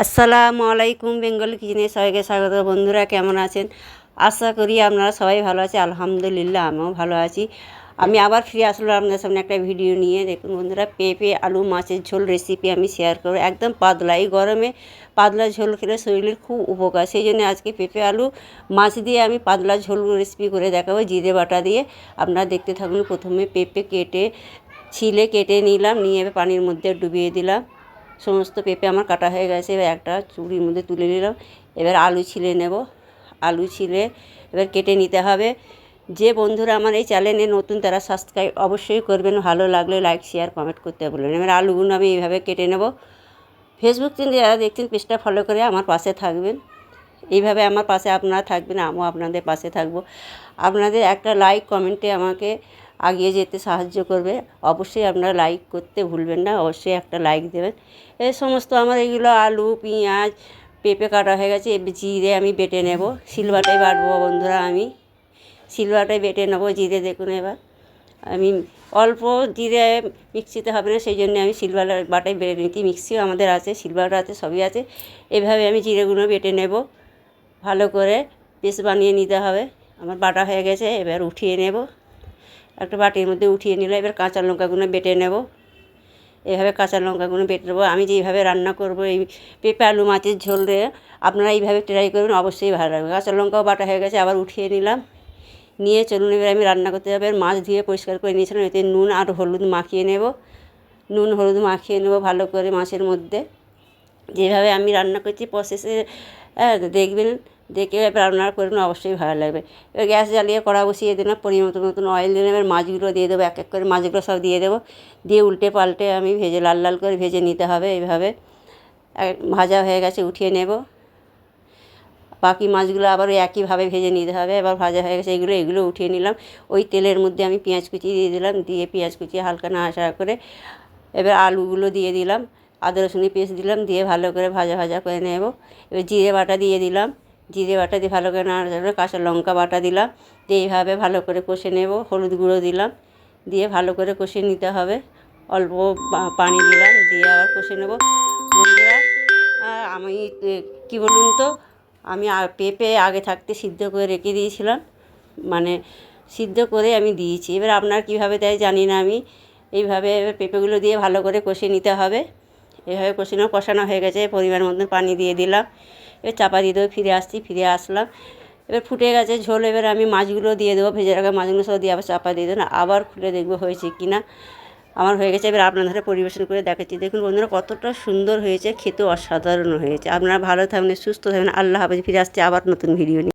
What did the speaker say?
আসসালামু আলাইকুম। বেঙ্গলি কিচেনে সবাইকে স্বাগত। বন্ধুরা কেমন আছেন? আশা করি আপনারা সবাই ভালো আছে। আলহামদুলিল্লাহ আমিও ভালো আছি। আমি আবার ফিরে আসলাম আপনাদের সামনে একটা ভিডিও নিয়ে। দেখুন বন্ধুরা, পেঁপে আলু মাছের ঝোল রেসিপি আমি শেয়ার করব। একদম পাতলা, এই গরমে পাতলা ঝোল খেলে শরীরের খুব উপকার। সেই জন্য আজকে পেঁপে আলু মাছ দিয়ে আমি পাতলা ঝোল রেসিপি করে দেখাবো, জিরে বাটা দিয়ে। আপনারা দেখতে থাকুন। প্রথমে পেঁপে কেটে নিলাম, নিয়ে পানির মধ্যে ডুবিয়ে দিলাম। সমস্ত পেঁপে আমার কাটা হয়ে গেছে। এবার একটা চুড়ির মধ্যে তুলে নিলাম। এবার আলু ছিলে নেব। আলু ছিলে এবার কেটে নিতে হবে। যে বন্ধুরা আমার এই চ্যানেলে নতুন তারা সাবস্ক্রাইব অবশ্যই করবেন। ভালো লাগলে লাইক শেয়ার কমেন্ট করতে বলবেন। এবার আলুগুলো আমি এইভাবে কেটে নেব। ফেসবুক চ্যানেলে যারা দেখছেন পেজটা ফলো করে আমার পাশে থাকবেন। এইভাবে আমার পাশে আপনারা থাকবেন, আমিও আপনাদের পাশে থাকবো। আপনাদের একটা লাইক কমেন্টে আমাকে এগিয়ে যেতে সাহায্য করবে। অবশ্যই আপনারা লাইক করতে ভুলবেন না, অবশ্যই একটা লাইক দেবেন। এই সমস্ত আমার এগুলো আলু পেঁয়াজ পেঁপে কাটা হয়ে গেছে। জিরে আমি বেটে নেব, শিলবাটায় বাটবো বন্ধুরা। আমি শিলবাটায় বেটে নেবো জিরে। দেখুন এবার আমি অল্প জিরে মিক্সিতে হবে না, সেই জন্য আমি বাটায় বেটে নিচ্ছি। মিক্সিও আমাদের আছে, শিলবাটা আছে, সবই আছে। এভাবে আমি জিরেগুলো বেটে নেব, ভালো করে পেস্ট বানিয়ে নিতে হবে। আমার বাটা হয়ে গেছে, এবার উঠিয়ে নেব। একটা বাটির মধ্যে উঠিয়ে নিলে এবার কাঁচা লঙ্কাগুলো বেটে নেব। এভাবে কাঁচা লঙ্কাগুলো বেটে নেবো। আমি যেইভাবে রান্না করব এই পেঁপে আলু মাছের ঝোল দিয়ে, আপনারা এইভাবে ট্রাই করবেন, অবশ্যই ভালো লাগবে। কাঁচা লঙ্কাও বাটা হয়ে গেছে, আবার উঠিয়ে নিলাম। নিয়ে চলুন এবার আমি রান্না করতে যাবো। মাছ ধুয়ে পরিষ্কার করে নিয়েছিলাম, এতে নুন আর হলুদ মাখিয়ে নেব। নুন হলুদ মাখিয়ে নেব ভালো করে মাছের মধ্যে। যেভাবে আমি রান্না করছি প্রসেসে দেখবেন, দেখে এবার রান্না করবেন, অবশ্যই ভালো লাগবে। এবার গ্যাস জ্বালিয়ে কড়া বসিয়ে দিলাম, পরিমাণ মতন অয়েল দিলাম। এবার মাছগুলো দিয়ে দেবো, এক এক করে মাছগুলো সব দিয়ে দেবো। দিয়ে উল্টে পাল্টে আমি লাল লাল করে ভেজে নিতে হবে। এইভাবে ভাজা হয়ে গেছে, উঠিয়ে নেব। বাকি মাছগুলো আবার ওই একইভাবে ভেজে নিতে হবে। এবার ভাজা হয়ে গেছে এগুলো উঠিয়ে নিলাম। ওই তেলের মধ্যে আমি পেঁয়াজ কুচি দিয়ে দিলাম, দিয়ে পেঁয়াজ কুচি হালকা নাড়াচাড়া করে এবার আলুগুলো দিয়ে দিলাম, আদা রসুনের পেস্ট দিলাম, দিয়ে ভালো করে ভাজা করে নেব। এবার জিরে বাটা দিয়ে দিলাম, জিরে বাটা দিয়ে ভালো করে নাড়াচাড়া করে কাঁচা লঙ্কা বাটা দিলাম, দিয়ে এইভাবে ভালো করে কষে নেব। হলুদ গুঁড়ো দিলাম, দিয়ে ভালো করে কষে নিতে হবে। অল্প পানি দিলাম, দিয়ে আবার কষে নেব। বন্ধুরা আমি কী বলুন তো, আমি পেঁপে আগে থাকতে সিদ্ধ করে রেখে দিয়েছিলাম, মানে সিদ্ধ করে আমি দিয়েছি। এবার আপনার কীভাবে দেয় জানি না। আমি এইভাবে পেঁপেগুলো দিয়ে ভালো করে কষে নিতে হবে। এভাবে কষানো হয়ে গেছে, পরিমাণ মতন পানি দিয়ে দিলাম। এবার চাপা দিয়ে দেবো। ফিরে আসলাম। এবার ফুটে গেছে ঝোল। এবার আমি মাছগুলো দিয়ে দেবো, ভেজে রাখা মাছগুলো সব দিয়ে আবার চাপা দিয়ে দেবো, আবার খুলে দেখবো হয়েছে কি না। আমার হয়ে গেছে। এবার আপনাদের পরিবেশন করে দেখাচ্ছি। দেখুন বন্ধুরা কতটা সুন্দর হয়েছে, খেতে অসাধারণ হয়েছে। আপনারা ভালো থাকবেন, সুস্থ থাকবেন। আল্লাহ হাফেজ। ফিরে আসছে আবার নতুন ভিডিও নিয়ে।